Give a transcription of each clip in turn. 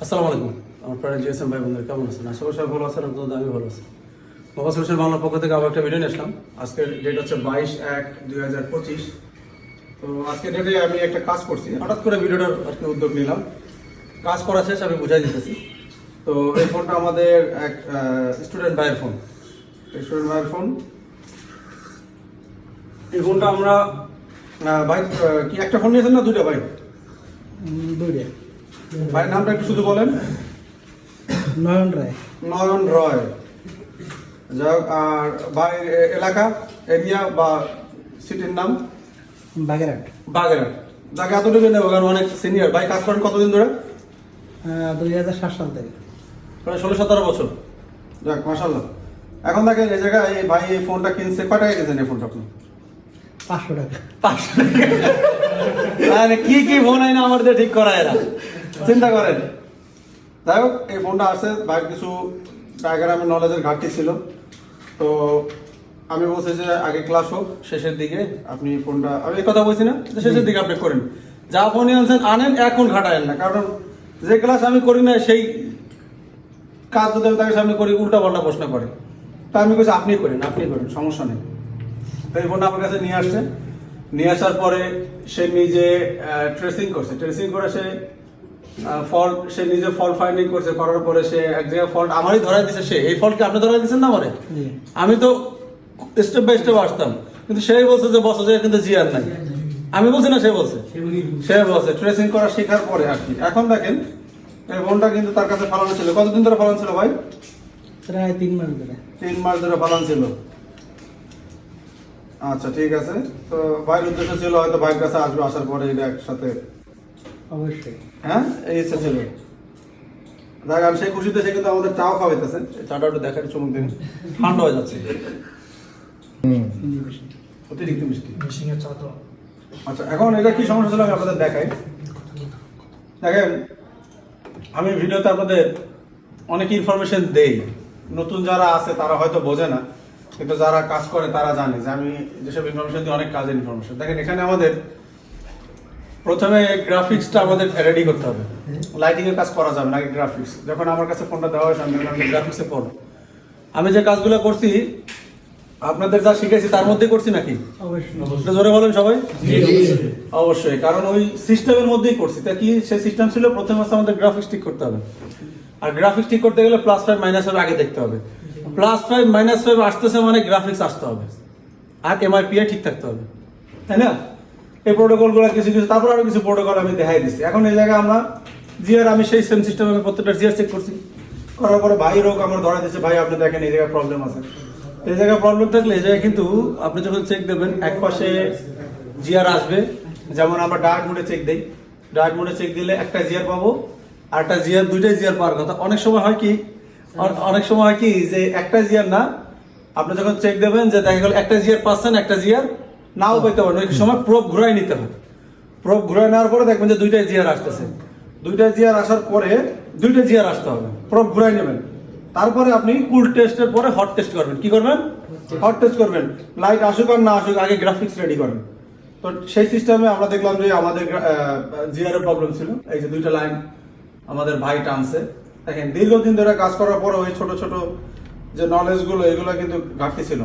আসসালামু আলাইকুম আমার প্রায় জিএসএম ভাই বন্ধুরা কেমন আছেন? আশা করি সবাই ভালো আছেন। আমি ভালো আছি। বাবা সলিউশন বাংলার পক্ষ থেকে আবার একটা ভিডিও নিয়ে আসলাম। আজকের ডেট হচ্ছে 22/1/2025। তো আজকের ডেটে আমি একটা কাজ করছি, হঠাৎ করে ভিডিওটার আজকে উদ্যোগ নিলাম। কাজ করা শেষ আমি বুঝাই দিতেছি। তো এই ফোনটা আমাদের এক স্টুডেন্ট ভাইয়ের ফোন। স্টুডেন্ট ভাইয়ের ফোন, এই ফোনটা আমরা ভাই কি একটা ফোন নিয়েছেন না দুইটা ভাই? দুইটা। ভাইয়ের নামটা একটু শুধু বলেন। নয়ন রায়। নয়ন রয়। যাই হোক, আর ভাইয়ের এলাকা, এরিয়া বা সিটির নাম? বাগেরহাট। বাগেরহাট। যাকে এতটুকু নেবো কারণ অনেক সিনিয়র। ভাই কাজ করেন কতদিন ধরে? 2007 সাল থেকে। প্রায় 16-17 বছর। যাক মাশাআল্লাহ। এখন দেখেন এই জায়গায় এই ভাই এই ফোনটা কিনছে, কয় টাকা কিনছেন এই ফোনটা আপনি? 500 টাকা। 500 টাকা। আরে কি কি ফোন আইনা আমাদের ঠিক করায় না, চিন্তা করেন। যাই হোক, এই ফোনটা আসছে ভাইয়ের কিছু ডায়াগ্রামের নলেজের ঘাটতি ছিল। তো আমি বলছি যে আগে ক্লাস হোক, শেষের দিকে আপনি ফোনটা, আমি এই কথা বলছি না যে শেষের দিকে আপনি করেন, যা ফোন আনছেন আনেন, এখন ঘাটায়েন না। কারণ যে ক্লাস আমি করি না সেই কাজ যদি আমি তাকে সামনে করি উল্টা পাল্টা প্রশ্ন করে। তা আমি বলছি আপনি করেন, সমস্যা নেই। তো এই ফোনটা আমার কাছে নিয়ে আসছে। নিয়ে আসার পরে সে নিজে ট্রেসিং করছে, ট্রেসিং করে ফল্ট সে নিজে ফল্ট ফাইন্ডিং করছে। করার পরে সে এক জায়গায় ফল্ট আমারই ধরাই দিছে। সে এই ফল্ট কি আপনি ধরাই দিচ্ছেন না আমারে? আমি তো স্টেপ বাই স্টেপ আসতাম, কিন্তু সেই বলছে যে বস যে কিন্তু জিয়ার নাই। আমি বলছি না, সে বলছে ট্রেসিং করা শেখার পরে আর কি। এখন দেখেন এই ফোনটা কিন্তু তার কাছে ফালানো ছিল। কতদিন ধরে ফালানো ছিল ভাই? প্রায় 3 মাস ধরে। 3 মাস ধরে ফালানো ছিল। আচ্ছা ঠিক আছে। তো ভাইয়ের উদ্দেশ্য ছিল হয়তো ভাইয়ের কাছে আসবে, আসার পরে এটা একসাথে, অবশ্যই। হ্যাঁ এই ইচ্ছা ছিল। দেখ আমি সেই খুশিতে সে কিন্তু আমাদের চাও খাওয়াইতেছে। চাটা একটু দেখার চমক দিন, ঠান্ডা হয়ে যাচ্ছে, অতিরিক্ত মিষ্টি। আচ্ছা এখন এটা কি সমস্যা ছিল আমি আপনাদের দেখাই। দেখেন আমি ভিডিওতে আপনাদের অনেক ইনফরমেশন দেই, নতুন যারা আছে তারা হয়তো বোঝে না, কিন্তু যারা কাজ করে তারা জানে যে আমি যেসব ইনফরমেশন দিই অনেক কাজের ইনফরমেশন। দেখেন এখানে আমাদের প্রথমে গ্রাফিক্সটা আমাদের রেডি করতে হবে। লাইটিং এর কাজ করা যাবে না, আগে গ্রাফিক্স। যখন আমার কাছে ফোনটা দেওয়া হয়েছে আমি গ্রাফিক্সে পড়ো। আমি যে কাজগুলো করছি আপনাদের যা শিখেছি তার মধ্যে করছি নাকি? অবশ্যই। জোরে বলেন সবাই। অবশ্যই, কারণ ওই সিস্টেমের মধ্যেই করছি। তা কি সেই সিস্টেম ছিল, প্রথমে আমাদের গ্রাফিক্স ঠিক করতে হবে। আর গ্রাফিক্স ঠিক করতে গেলে +5 -5 আগে দেখতে হবে। +5 -5 আসতেছে মানে গ্রাফিক্স আসতে হবে, আর এমআরপিআই ঠিক থাকতে হবে, তাই না? এই প্রোটোকলগুলো কিছু কিছু, তারপর আরো কিছু প্রোটোকল আমি দেখাই দিচ্ছি। এখন এই জায়গায় আমরা জিআর, আমি সেই সেম সিস্টেমে আমি প্রত্যেকটা জিআর চেক করছি। করার পরে ভাই রোগ আমার ধরা দিচ্ছে, ভাই আপনি দেখেন এই জায়গায় প্রবলেম আছে। এই জায়গায় প্রবলেম থাকলে এই জায়গায় কিন্তু আপনি যখন চেক দেবেন এক পাশে জিআর আসবে। যেমন আমরা ডার্ক মোডে চেক দেই, ডার্ক মোডে চেক দিলে একটা জিআর পাবো, আর একটা জিআর, দুইটাই জিআর পাওয়ার কথা। অনেক সময় হয় কি যে একটা জিআর না, আপনি যখন চেক দেবেন যে দেখা গেল একটা জিআর পাচ্ছেন, একটা জিআর নাও পেতে পারেন। ওই সময় প্রোব ঘুরাই নিতে হবে। প্রোব ঘুরাই নেওয়ার পরে দেখবেন যে দুইটাই জিআর আসতেছে। দুইটা জিআর আসার পরে দুইটা জিআর আসতে হবে, প্রোব ঘুরাই নেবেন। তারপরে আপনি কুল টেস্টের পরে হট টেস্ট করবেন। কি করবেন? হট টেস্ট করবেন। লাইট আসুক আর না আসুক আগে গ্রাফিক্স রেডি করেন। তো সেই সিস্টেমে আমরা দেখলাম যে আমাদের জিআর এর প্রবলেম ছিল। এই যে দুইটা লাইন আমাদের ভাই টানছে। দেখেন দীর্ঘদিন ধরে কাজ করার পরে ওই ছোট ছোট যে নলেজ গুলো এগুলো কিন্তু ঘাটতি ছিল।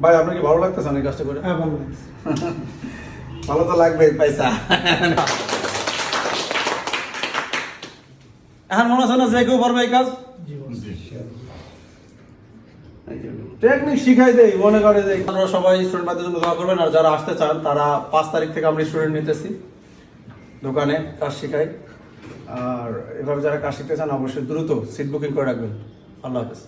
ভাই আপনার কি ভালো লাগতেছে অনেক কাজটা করে? হ্যাঁ, ভালো লাগছে। ভালো তো লাগবে পয়সা। এখন মনে হচ্ছে না যে কেউ পারবে এই কাজ? টেকনিক শিখাই দেই, মনে করে যে আপনারা সবাই স্টুডেন্ট ভাইদের জন্য দোয়া করবেন। আর যারা আসতে চান তারা 5 তারিখ থেকে আমরা স্টুডেন্ট নিতেছি, দোকানে কাজ শিখাই। আর এভাবে যারা কাজ শিখতে চান অবশ্যই দ্রুত সিট বুকিং করে রাখবেন। আল্লাহ হাফেজ।